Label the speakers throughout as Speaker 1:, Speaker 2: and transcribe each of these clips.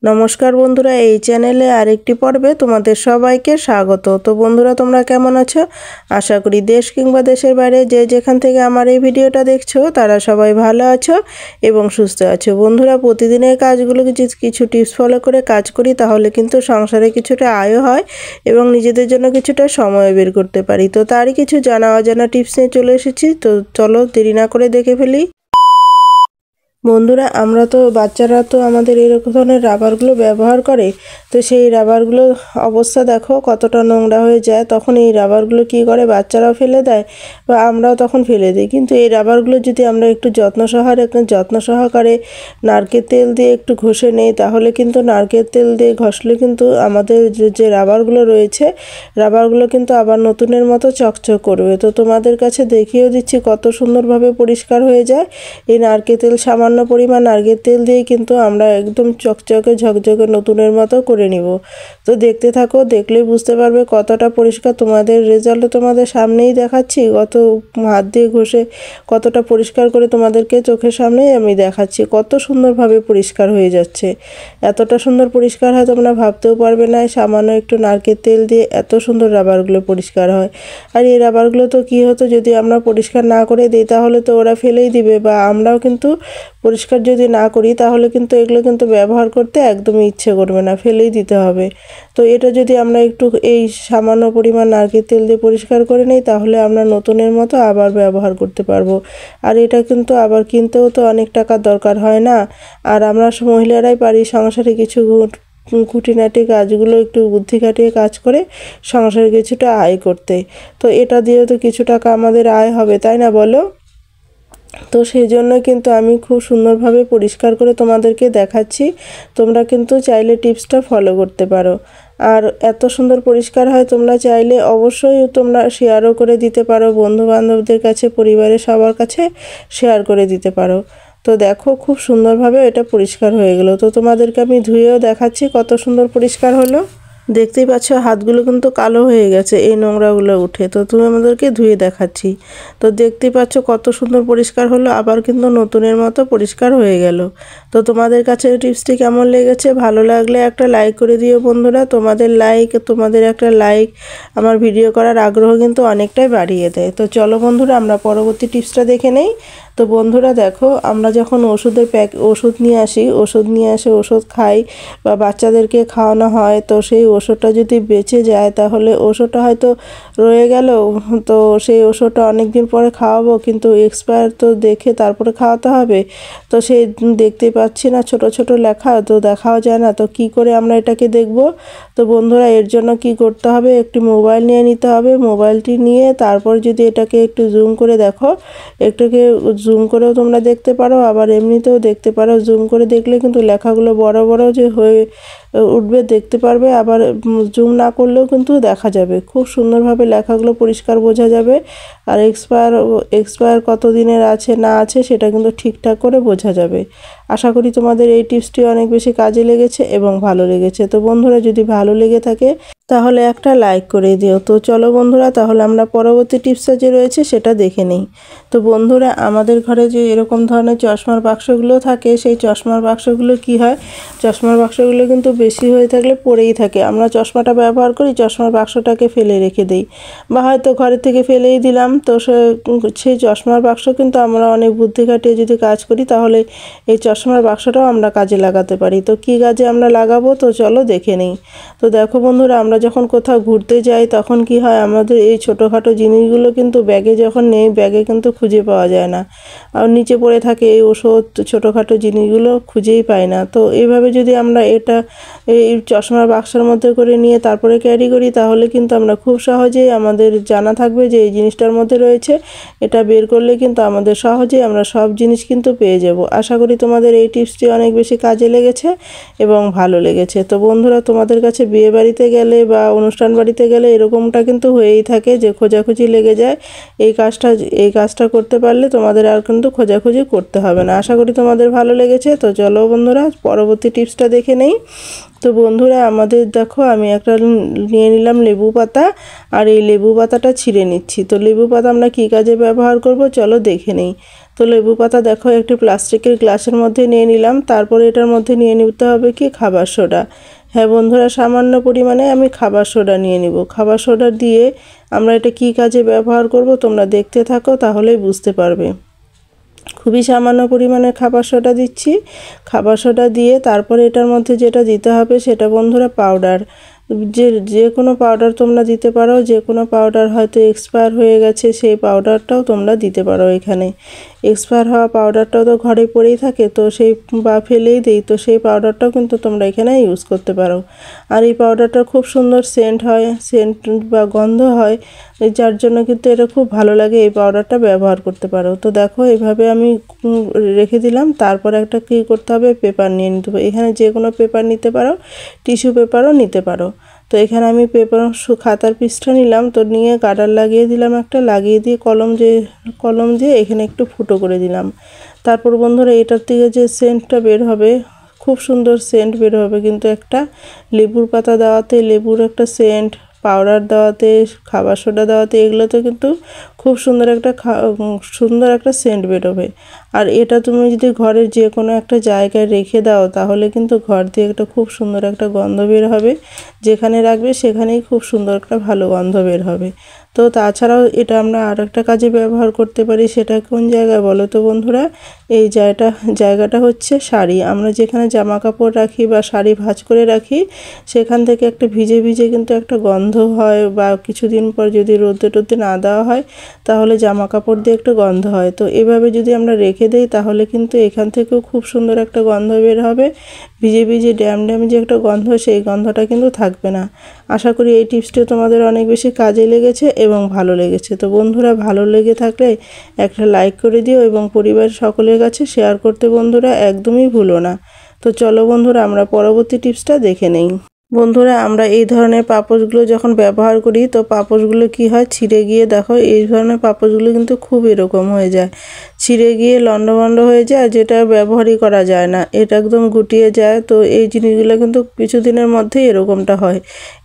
Speaker 1: নমস্কার বন্ধুরা, এই চ্যানেলে আরেকটি পর্বে তোমাদের সবাইকে স্বাগত। তো বন্ধুরা, তোমরা কেমন আছো? আশা করি দেশ কিংবা দেশের বাইরে যে যেখান থেকে আমার এই ভিডিওটা দেখছো তারা সবাই ভালো আছো এবং সুস্থ আছো। বন্ধুরা, প্রতিদিনের কাজগুলো কিছু টিপস ফলো করে কাজ করি, তাহলে কিন্তু সংসারে কিছুটা আয়ও হয় এবং নিজেদের জন্য কিছুটা সময় বের করতে পারি। তো তারই কিছু জানা অজানা টিপস নিয়ে চলে এসেছি। তো চলো দেরি না করে দেখে ফেলি। বন্ধুরা, আমরা তো বাচ্চারা তো আমাদের এরকম ধরনের রাবারগুলো ব্যবহার করে, তো সেই রাবারগুলো অবস্থা দেখো কতটা নোংরা হয়ে যায়। তখন এই রাবারগুলো কী করে, বাচ্চারাও ফেলে দেয় বা আমরাও তখন ফেলে দিই। কিন্তু এই রাবারগুলো যদি আমরা একটু যত্ন সহকারে নারকেল তেল দিয়ে একটু ঘষে নেই, তাহলে কিন্তু নারকেল তেল দিয়ে ঘষলে কিন্তু আমাদের যে রাবারগুলো রয়েছে, রাবারগুলো কিন্তু আবার নতুনের মতো চকচক করবে। তো তোমাদের কাছে দেখিয়েও দিচ্ছি কত সুন্দরভাবে পরিষ্কার হয়ে যায়। এই নারকেল তেল, সামান্য পরিমাণ নারকেল তেল দিয়ে কিন্তু আমরা একদম চকচকে ঝকঝকে নতুনের মতো করে নিব। তো দেখতে থাকো, দেখলেই বুঝতে পারবে কতটা পরিষ্কার। তোমাদের রেজাল্ট তোমাদের সামনেই দেখাচ্ছি, হাত দিয়ে ঘষে কতটা পরিষ্কার করে তোমাদেরকে চোখের সামনেই আমি দেখাচ্ছি কত সুন্দরভাবে পরিষ্কার হয়ে যাচ্ছে। এতটা সুন্দর পরিষ্কার হয় তোমরা ভাবতেও পারবে না, সামান্য একটু নারকেল তেল দিয়ে এত সুন্দর রাবারগুলো পরিষ্কার হয়। আর এই রাবারগুলো তো কী হতো, যদি আমরা পরিষ্কার না করে দিই তাহলে তো ওরা ফেলেই দিবে, বা আমরাও কিন্তু পরিষ্কার যদি না করি তাহলে কিন্তু এগুলো কিন্তু ব্যবহার করতে একদমই ইচ্ছে করবে না, ফেলেই দিতে হবে। তো এটা যদি আমরা একটু এই সামান্য পরিমাণ নারকেল তেল দিয়ে পরিষ্কার করে নিই, তাহলে আমরা নতুনের মতো আবার ব্যবহার করতে পারবো। আর এটা কিন্তু আবার কিনতেও তো অনেক টাকার দরকার হয় না। আর আমরা মহিলারাই পারি সংসারে কিছু খুঁটিনাটি কাজগুলো একটু বুদ্ধি খাটিয়ে কাজ করে সংসারে কিছুটা আয় করতে। তো এটা দিয়েও তো কিছু টাকা আমাদের আয় হবে, তাই না বলো? তো সেই জন্য কিন্তু আমি খুব সুন্দরভাবে পরিষ্কার করে তোমাদেরকে দেখাচ্ছি। তোমরা কিন্তু চাইলে টিপসটা ফলো করতে পারো। আর এত সুন্দর পরিষ্কার হয়, তোমরা চাইলে অবশ্যই তোমরা শেয়ারও করে দিতে পারো বন্ধুবান্ধবদের কাছে, পরিবারের সবার কাছে শেয়ার করে দিতে পারো। তো দেখো খুব সুন্দরভাবে এটা পরিষ্কার হয়ে গেল। তো তোমাদেরকে আমি ধুয়েও দেখাচ্ছি কত সুন্দর পরিষ্কার হলো। দেখতেই পাচ্ছ হাতগুলো কিন্তু কালো হয়ে গেছে এই নোংরাগুলো উঠে। তো তুমি আমাদেরকে ধুয়ে দেখাচ্ছি। তো দেখতেই পাচ্ছ কত সুন্দর পরিষ্কার হলো, আবার কিন্তু নতুনের মতো পরিষ্কার হয়ে গেল। তো তোমাদের কাছে টিপসটি কেমন লেগেছে? ভালো লাগলে একটা লাইক করে দিও বন্ধুরা। তোমাদের একটা লাইক আমার ভিডিও করার আগ্রহ কিন্তু অনেকটাই বাড়িয়ে দেয়। তো চলো বন্ধুরা, আমরা পরবর্তী টিপসটা দেখে নেই। তো বন্ধুরা দেখো, আমরা যখন ওষুধ নিয়ে আসে ওষুধ খাই বা বাচ্চাদেরকে খাওয়ানো হয়, তো সেই ওষুধটা যদি বেঁচে যায় তাহলে ওষুধটা হয়তো রয়ে গেল, তো সেই ওষুধটা অনেক দিন পরে খাওয়াবো, কিন্তু এক্সপায়ার তো দেখে তারপরে খাওয়াতে হবে। তো সেই দেখতেই পাচ্ছি না ছোট ছোট লেখা, তো দেখাও যায় না। তো কি করে আমরা এটাকে দেখব? তো বন্ধুরা, এর জন্য কি করতে হবে, একটি মোবাইল নিয়ে নিতে হবে। মোবাইলটি নিয়ে তারপর যদি এটাকে একটু জুম করে দেখো, একটাকে জুম করেও তোমরা দেখতে পারো, আবার এমনিতেও দেখতে পারো। জুম করে দেখলে কিন্তু লেখাগুলো বড় বড় যে হয়ে উঠবে দেখতে পারবে, আবার জুম না করলেও কিন্তু দেখা যাবে, খুব সুন্দরভাবে লেখাগুলো পরিষ্কার বোঝা যাবে। আর এক্সপায়ার কত দিনের আছে না আছে সেটা কিন্তু ঠিকঠাক করে বোঝা যাবে। আশা করি তোমাদের এই টিপসটি অনেক বেশি কাজে লেগেছে এবং ভালো লেগেছে। তো বন্ধুরা, যদি ভালো লেগে থাকে তাহলে একটা লাইক করে দিও। তো চলো বন্ধুরা, তাহলে আমরা পরবর্তী টিপসটা যে রয়েছে সেটা দেখে নিই। তো বন্ধুরা, আমাদের ঘরে যে এরকম ধরনের চশমার বাক্সগুলো থাকে, সেই চশমার বাক্সগুলো কি হয়, চশমার বাক্সগুলো কিন্তু বেশি হয়ে থাকলে পড়েই থাকে। আমরা চশমাটা ব্যবহার করি, চশমার বাক্সটাকে ফেলে রেখে দিই, বা হয়তো ঘরের থেকে ফেলেই দিলাম। তো সেই চশমার বাক্স কিন্তু আমরা অনেক বুদ্ধি খাটিয়ে যদি কাজ করি, তাহলে এই চশমার বাক্সটাও আমরা কাজে লাগাতে পারি। তো কী কাজে আমরা লাগাবো, তো চলো দেখে নিই। তো দেখো বন্ধুরা, আমরা যখন কোথাও ঘুরতে যাই তখন কি হয়, আমাদের এই ছোটোখাটো জিনিসগুলো কিন্তু ব্যাগে যখন নেই, ব্যাগে কিন্তু খুঁজে পাওয়া যায় না, আর নিচে পড়ে থাকে এই ওষুধ, ছোটোখাটো জিনিসগুলো খুঁজেই পাই না। তো এইভাবে যদি আমরা এই চশমার বাক্সের মধ্যে করে নিয়ে তারপরে ক্যারি করি, তাহলে কিন্তু আমরা খুব সহজেই আমাদের জানা থাকবে যে এই জিনিসটার মধ্যে রয়েছে। এটা বের করলে কিন্তু আমাদের সহজেই আমরা সব জিনিস কিন্তু পেয়ে যাব। আশা করি তোমাদের এই টিপসটি অনেক বেশি কাজে লেগেছে এবং ভালো লেগেছে। তো বন্ধুরা, তোমাদের কাছে বিয়ে বাড়িতে গেলে বা অনুষ্ঠান বাড়িতে গেলে এরকমটা কিন্তু হয়েই থাকে যে খোঁজাখুঁজি লেগে যায়। এই কাজটা করতে পারলে তোমাদের আর কিন্তু খোঁজাখুঁজি করতে হবে না। আশা করি তোমাদের ভালো লেগেছে। তো চলো বন্ধুরা, পরবর্তী টিপসটা দেখে নেই। তো বন্ধুরা, আমাদের দেখো, আমি একটা নিয়ে নিলাম লেবু পাতা, আর এই লেবু পাতাটা ছিঁড়ে নিচ্ছি। তো লেবু পাতা আমরা কী কাজে ব্যবহার করব চলো দেখে নেই। তো লেবু পাতা দেখো একটি প্লাস্টিকের গ্লাসের মধ্যে নিয়ে নিলাম। তারপরে এটার মধ্যে নিয়ে নিতে হবে কি খাবার সোডা। হ্যাঁ বন্ধুরা, সামান্য পরিমাণে আমি খাবার সোডা নিয়ে নিব। খাবার সোডা দিয়ে আমরা এটা কি কাজে ব্যবহার করব তোমরা দেখতে থাকো, তাহলেই বুঝতে পারবে। খুবই সামান্য পরিমাণে খাবার সোডা দিচ্ছি। খাবার সোডা দিয়ে তারপরে এটার মধ্যে যেটা দিতে হবে সেটা বন্ধুরা পাউডার। যে কোনো পাউডার তোমরা দিতে পারো, যে কোনো পাউডার হয়তো এক্সপায়ার হয়ে গেছে সেই পাউডারটাও তোমরা দিতে পারো। এখানে এক্সপায়ার হওয়া পাউডারটাও তো ঘরে পড়েই থাকে, তো সেই বা ফেলেই দিই, তো সেই পাউডারটাও কিন্তু তোমরা এখানে ইউজ করতে পারো। আর এই পাউডারটা খুব সুন্দর সেন্ট হয়, সেন্ট বা গন্ধ হয়, যার জন্য কিন্তু এটা খুব ভালো লাগে, এই পাউডারটা ব্যবহার করতে পারো। তো দেখো এভাবে আমি রেখে দিলাম। তারপর একটা কী করতে হবে, পেপার নিয়ে নিতে হবে। এখানে যে কোনো পেপার নিতে পারো, টিস্যু পেপারও নিতে পারো। তো এখানে আমি পেপার খাতার পিসটা নিলাম, তো নিয়ে গার্ডার লাগিয়ে দিলাম একটা, লাগিয়ে দিয়ে কলম দিয়ে এখানে একটু ফুটো করে দিলাম। তারপর বন্ধুরা এটার থেকে যে সেন্টটা বের হবে, খুব সুন্দর সেন্ট বের হবে কিন্তু একটা লেবুর পাতা দেওয়াতে, লেবুর একটা সেন্ট, পাউডার দেওয়াতে, খাবার সোডা দেওয়াতে, এগুলোতে কিন্তু খুব সুন্দর একটা সেন্ট বেরোবে। আর এটা তুমি যদি ঘরের যে কোনো একটা জায়গায় রেখে দাও তাহলে কিন্তু ঘর দিয়ে একটা খুব সুন্দর একটা গন্ধ বের হবে। যেখানে রাখবে সেখানেই খুব সুন্দর একটা ভালো গন্ধ বের হবে। তো তাছাড়াও এটা আমরা আর একটা কাজে ব্যবহার করতে পারি। সেটা কোন জায়গায় বলো তো বন্ধুরা? এই জায়গাটা হচ্ছে শাড়ি। আমরা যেখানে জামা কাপড় রাখি বা শাড়ি ভাঁজ করে রাখি, সেখান থেকে একটা ভিজে ভিজে কিন্তু একটা গন্ধ হয়, বা কিছুদিন পর যদি রোদে টোদে না দেওয়া হয় তাহলে জামা কাপড় দিয়ে একটা গন্ধ হয়। তো এভাবে যদি আমরা রেখে দেই তাহলে কিন্তু এখান থেকেও খুব সুন্দর একটা গন্ধ বের হবে। ভিজে ভিজে ড্যাম যে একটা গন্ধ, সেই গন্ধটা কিন্তু থাকবে না। আশা করি এই টিপসটিও তোমাদের অনেক বেশি কাজে লেগেছে এবং ভালো লেগেছে। তো বন্ধুরা, ভালো লেগে থাকলে একটা লাইক করে দিও এবং পরিবারের সকলের কাছে শেয়ার করতে বন্ধুরা একদমই ভুলো না। তো চলো বন্ধুরা, আমরা পরবর্তী টিপসটা দেখে নেই। বন্ধুরা, আমরা এই ধরনের পাপোশগুলো যখন ব্যবহার করি তো পাপোশগুলো কি হয়, ছিঁড়ে গিয়ে দেখো এই ধরনের পাপোশগুলো কিন্তু খুব এরকম হয়ে যায়, ছিঁড়ে গিয়ে লন্ডভন্ড হয়ে যায়, যেটা ব্যবহারই করা যায় না, এটা একদম গুটিয়ে যায়। তো এই জিনিসগুলো কিন্তু কিছুদিনের মধ্যেই এরকমটা হয়।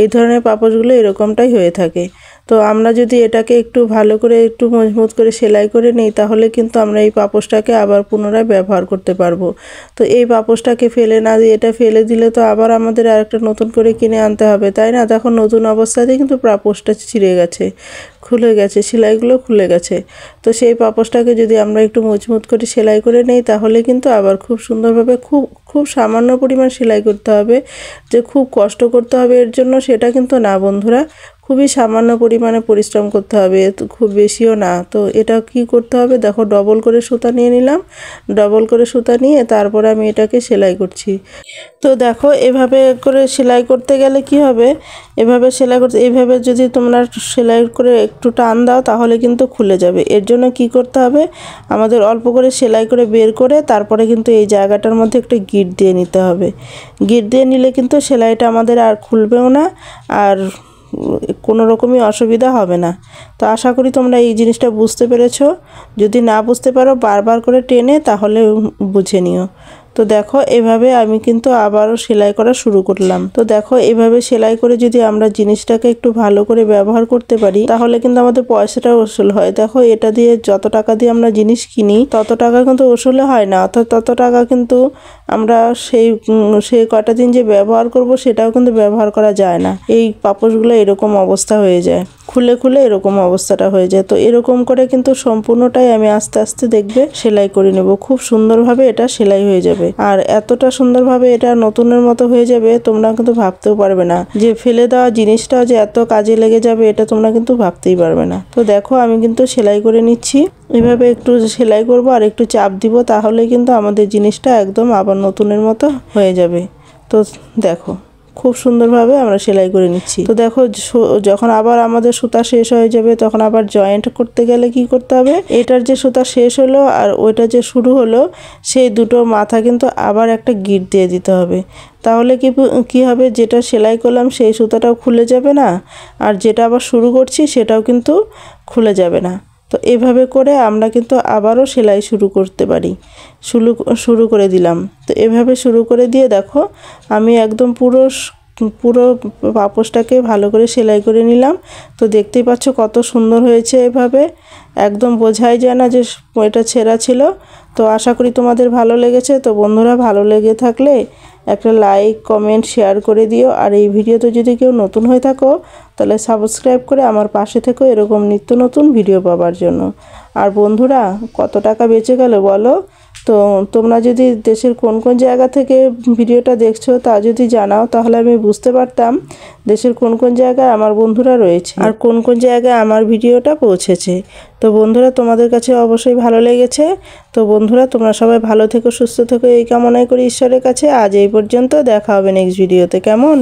Speaker 1: এই ধরনের পাপোশগুলো এরকমটাই হয়ে থাকে। তো আমরা যদি এটাকে একটু ভালো করে একটু মজবুত করে সেলাই করে নিই তাহলে কিন্তু আমরা এই পাপোশটাকে আবার পুনরায় ব্যবহার করতে পারবো। তো এই পাপোশটাকে ফেলে না দিয়ে এটা ফেলে দিলে তো আবার আমাদের আরেকটা নতুন করে কিনে আনতে হবে, তাই না? দেখো নতুন অবস্থাতেই কিন্তু পাপোশটা ছিঁড়ে গেছে, খুলে গেছে, সেলাইগুলো খুলে গেছে। তো সেই পাপোশটাকে যদি আমরা একটু মজবুত করে সেলাই করে নেই তাহলে কিন্তু আবার খুব সুন্দরভাবে খুব সামান্য পরিমাণ সেলাই করতে হবে। যে খুব কষ্ট করতে হবে এর জন্য সেটা কিন্তু না বন্ধুরা, খুবই সামান্য পরিমাণে পরিশ্রম করতে হবে, তো খুব বেশিও না। তো এটা কি করতে হবে, দেখো ডবল করে সুতা নিয়ে নিলাম। ডবল করে সুতা নিয়ে তারপরে আমি এটাকে সেলাই করছি। তো দেখো এভাবে করে সেলাই করতে গেলে কি হবে, এইভাবে যদি তোমরা সেলাই করে একটু টান দাও তাহলে কিন্তু খুলে যাবে। এর জন্য কি করতে হবে, আমাদের অল্প করে সেলাই করে বের করে তারপরে কিন্তু এই জায়গাটার মধ্যে একটা গিঁট দিয়ে নিতে হবে। গিঁট দিয়ে নিলে কিন্তু সেলাইটা আমাদের আর খুলবেও না, আর কোনো রকমই অসুবিধা হবে না। তো আশা করি তোমরা এই জিনিসটা বুঝতে পেরেছো। যদি না বুঝতে পারো বারবার করে টেনে তাহলে বুঝে নিও। তো দেখো এভাবে আমি কিন্তু আবারও সেলাই করা শুরু করলাম। তো দেখো এভাবে সেলাই করে যদি আমরা জিনিসটাকে একটু ভালো করে ব্যবহার করতে পারি তাহলে কিন্তু আমাদের পয়সাটা উসুল হয়। দেখো এটা দিয়ে যত টাকা দিয়ে আমরা জিনিস কিনি তত টাকা কিন্তু উসুলে হয় না, অর্থাৎ তত টাকা কিন্তু আমরা সেই কটা দিন যে ব্যবহার করব সেটাও কিন্তু ব্যবহার করা যায় না। এই পাপোশগুলো এরকম অবস্থা হয়ে যায়, খুলে খুলে এরকম অবস্থাটা হয়ে যায়। তো এরকম করে কিন্তু সম্পূর্ণটাই আমি আস্তে আস্তে দেখবে সেলাই করে নেব। খুব সুন্দরভাবে এটা সেলাই হয়ে যাবে, আর এতটা সুন্দরভাবে এটা নতুনের মতো হয়ে যাবে তোমরা কিন্তু ভাবতেও পারবে না যে ফেলে দেওয়া জিনিসটাও যে এত কাজে লেগে যাবে, এটা তোমরা কিন্তু ভাবতেই পারবে না। তো দেখো আমি কিন্তু সেলাই করে নিচ্ছি। এভাবে একটু সেলাই করব আর একটু চাপ দিব, তাহলে কিন্তু আমাদের জিনিসটা একদম আবার নতুনের মতো হয়ে যাবে। তো দেখো খুব সুন্দরভাবে আমরা সেলাই করে নিচ্ছি। তো দেখো যখন আবার আমাদের সুতা শেষ হয়ে যাবে তখন আবার জয়েন্ট করতে গেলে কি করতে হবে, এটার যে সুতা শেষ হলো আর ওইটা যে শুরু হলো সেই দুটো মাথা কিন্তু আবার একটা গিঁট দিয়ে দিতে হবে। তাহলে কি হবে, যেটা সেলাই করলাম সেই সুতাটাও খুলে যাবে না, আর যেটা আবার শুরু করছি সেটাও কিন্তু খুলে যাবে না। তো এভাবে করে আমরা কিন্তু আবারও সেলাই শুরু করতে পারি। শুরু করে দিলাম। তো এভাবে শুরু করে দিয়ে দেখো আমি একদম পুরো পুরো পাপোশটাকে ভালো করে সেলাই করে নিলাম। তো দেখতেই পাচ্ছ কত সুন্দর হয়েছে, এভাবে একদম বোঝাই যায় না যে এটা ছেঁড়া ছিল। তো আশা করি তোমাদের ভালো লেগেছে। তো বন্ধুরা, ভালো লেগে থাকলে একটা লাইক কমেন্ট শেয়ার করে দিও। আর এই ভিডিওতে যদি কেউ নতুন হয়ে থাকো তাহলে সাবস্ক্রাইব করে আমার পাশে থেকো এরকম নিত্য নতুন ভিডিও পাওয়ার জন্য। আর বন্ধুরা, কত টাকা বেঁচে গেল বলো? তো তোমরা যদি দেশের কোন কোন জায়গা থেকে ভিডিওটা দেখছো তা যদি জানাও তাহলে আমি বুঝতে পারতাম দেশের কোন কোন জায়গায় আমার বন্ধুরা রয়েছে আর কোন কোন জায়গায় আমার ভিডিওটা পৌঁছেছে। তো বন্ধুরা, তোমাদের কাছে অবশ্যই ভালো লেগেছে। তো বন্ধুরা, তোমরা সবাই ভালো থেকো, সুস্থ থেকো এই কামনাই করি ঈশ্বরের কাছে। আজ এই পর্যন্ত, দেখা হবে নেক্সট ভিডিওতে। কেমন?